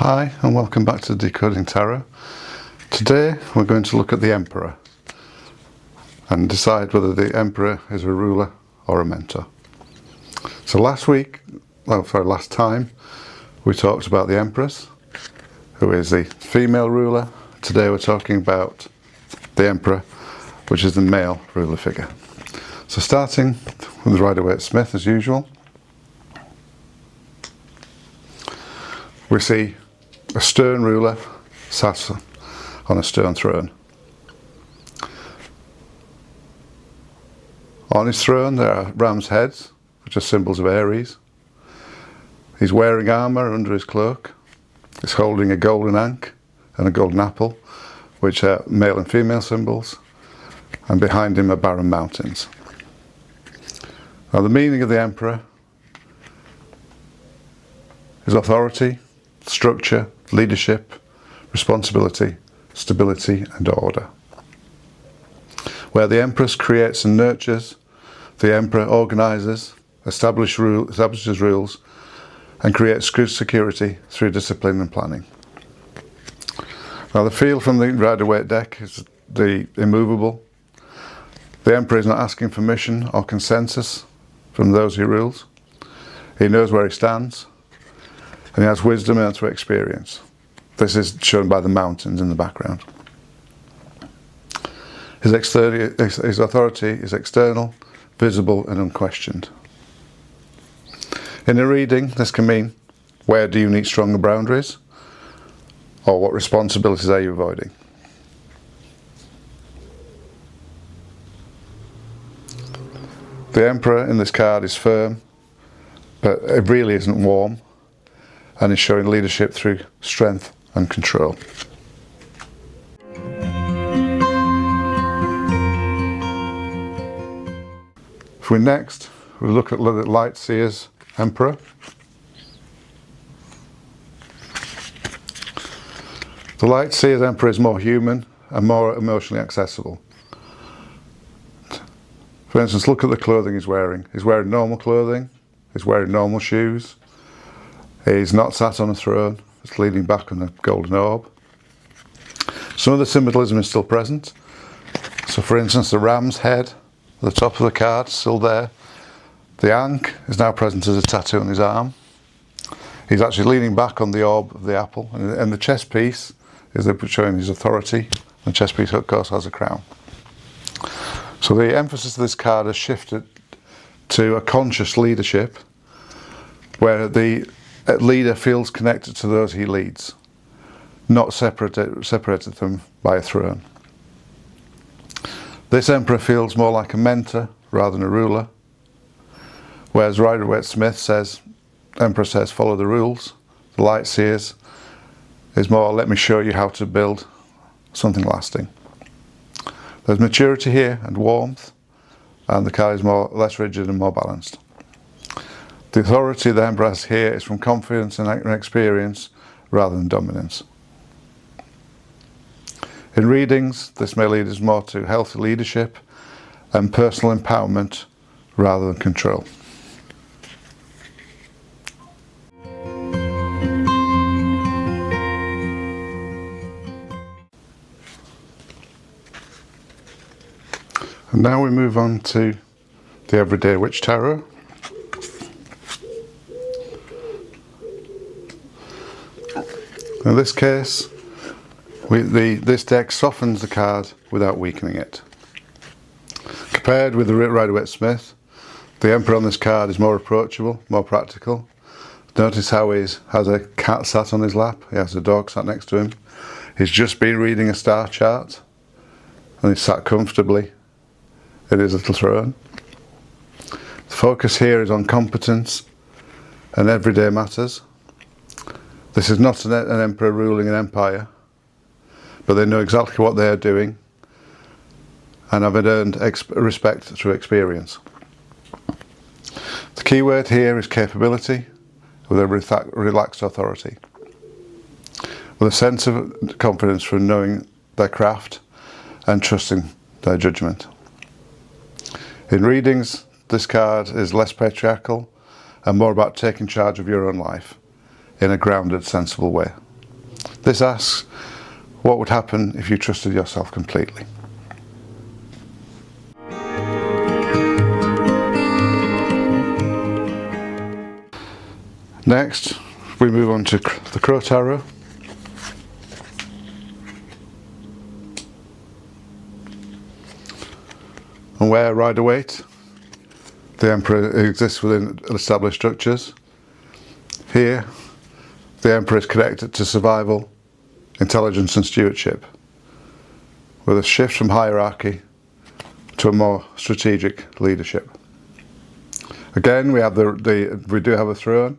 Hi and welcome back to Decoding Tarot. Today we're going to look at the Emperor and decide whether the Emperor is a ruler or a mentor. So last time we talked about the Empress, who is the female ruler. Today we're talking about the Emperor, which is the male ruler figure. So starting with Waite Smith as usual, we see a stern ruler sat on a stern throne. On his throne there are ram's heads, which are symbols of Aries. He's wearing armour under his cloak. He's holding a golden ankh and a golden apple, which are male and female symbols, and behind him are barren mountains. Now the meaning of the Emperor is authority, structure, leadership, responsibility, stability and order. Where the Empress creates and nurtures, the Emperor organises, establishes rules and creates security through discipline and planning. Now the feel from the Rider-Waite deck is the immovable. The Emperor is not asking permission or consensus from those he rules. He knows where he stands, and he has wisdom earned through experience. This is shown by the mountains in the background. His authority is external, visible and unquestioned. In a reading, this can mean, where do you need stronger boundaries? Or what responsibilities are you avoiding? The Emperor in this card is firm, but it really isn't warm, and is showing leadership through strength and control. If we look at the Light Seer's Emperor. The Light Seer's Emperor is more human and more emotionally accessible. For instance, look at the clothing he's wearing. He's wearing normal clothing, he's wearing normal shoes. He's not sat on a throne, it's leaning back on a golden orb. Some of the symbolism is still present. So for instance, the ram's head at the top of the card is still there. The ankh is now present as a tattoo on his arm. He's actually leaning back on the orb of the apple, and the chest piece is showing his authority. The chest piece, of course, has a crown. So the emphasis of this card has shifted to a conscious leadership, where the leader feels connected to those he leads, not separated them by a throne. This Emperor feels more like a mentor rather than a ruler, whereas Rider-Waite Smith says, Emperor says, follow the rules. The Light Seers is more, let me show you how to build something lasting. There's maturity here and warmth, and the card is less rigid and more balanced. The authority the Emperor has here is from confidence and experience rather than dominance. In readings, this may lead us more to healthy leadership and personal empowerment rather than control. And now we move on to the Everyday Witch Tarot. In this case, this deck softens the card without weakening it. Compared with the Rider-Waite Smith, the Emperor on this card is more approachable, more practical. Notice how he has a cat sat on his lap, he has a dog sat next to him. He's just been reading a star chart, and he's sat comfortably in his little throne. The focus here is on competence and everyday matters. This is not an emperor ruling an empire, but they know exactly what they are doing and have earned respect through experience. The key word here is capability, with a relaxed authority, with a sense of confidence from knowing their craft and trusting their judgment. In readings, this card is less patriarchal and more about taking charge of your own life in a grounded, sensible way. This asks, what would happen if you trusted yourself completely? Next, we move on to the Crow Tarot. And where Rider-Waite, the Emperor exists within established structures, here the Emperor is connected to survival, intelligence and stewardship, with a shift from hierarchy to a more strategic leadership. Again, we have we do have a throne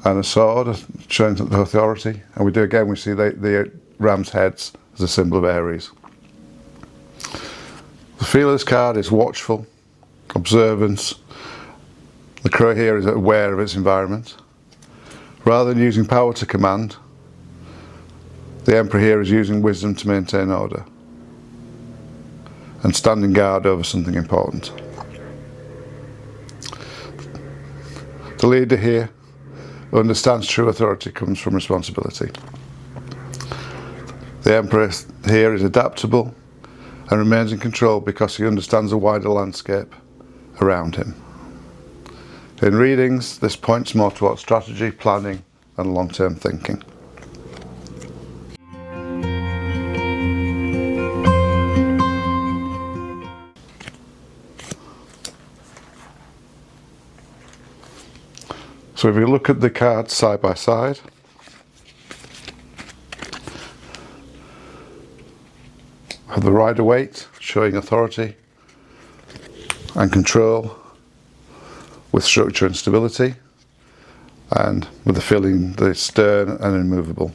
and a sword showing the authority, and we see the ram's heads as a symbol of Aries. The feel of this card is watchful, observance. The crow here is aware of its environment. Rather than using power to command, the Emperor here is using wisdom to maintain order and standing guard over something important. The leader here understands true authority comes from responsibility. The Emperor here is adaptable and remains in control because he understands the wider landscape around him. In readings, this points more towards strategy, planning and long-term thinking. So if you look at the cards side by side, we have the Rider-Waite showing authority and control with structure and stability, and with the feeling that it's stern and immovable.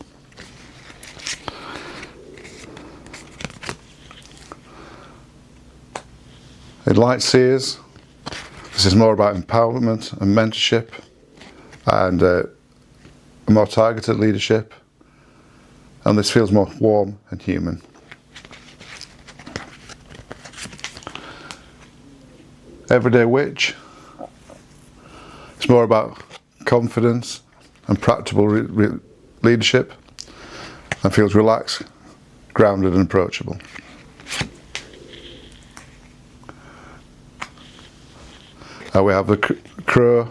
In Light Seers, this is more about empowerment and mentorship and a more targeted leadership, and this feels more warm and human. Everyday Witch, it's more about confidence and practical leadership, and feels relaxed, grounded and approachable. Now we have the Crow,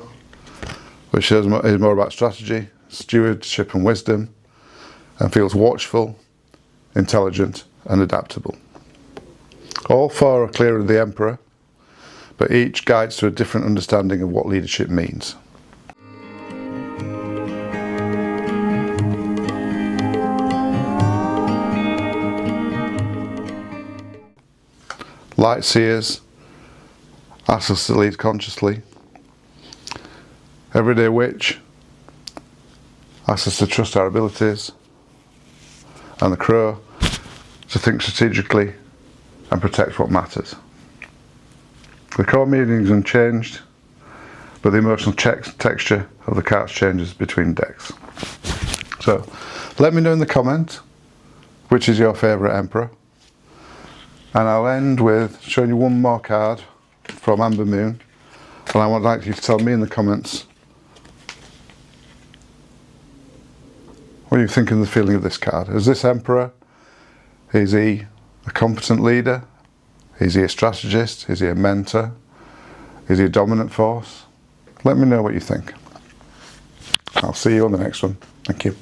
which is more about strategy, stewardship and wisdom, and feels watchful, intelligent and adaptable. All four are clear of the Emperor, but each guides to a different understanding of what leadership means. Light Seers asks us to lead consciously. Everyday Witch asks us to trust our abilities, and the Crow to think strategically and protect what matters. The core meaning is unchanged, but the emotional texture of the cards changes between decks. So let me know in the comment which is your favourite Emperor, and I'll end with showing you one more card from Amber Moon, and I would like you to tell me in the comments what you think of the feeling of this card. Is this Emperor, is he a competent leader? Is he a strategist? Is he a mentor? Is he a dominant force? Let me know what you think. I'll see you on the next one. Thank you.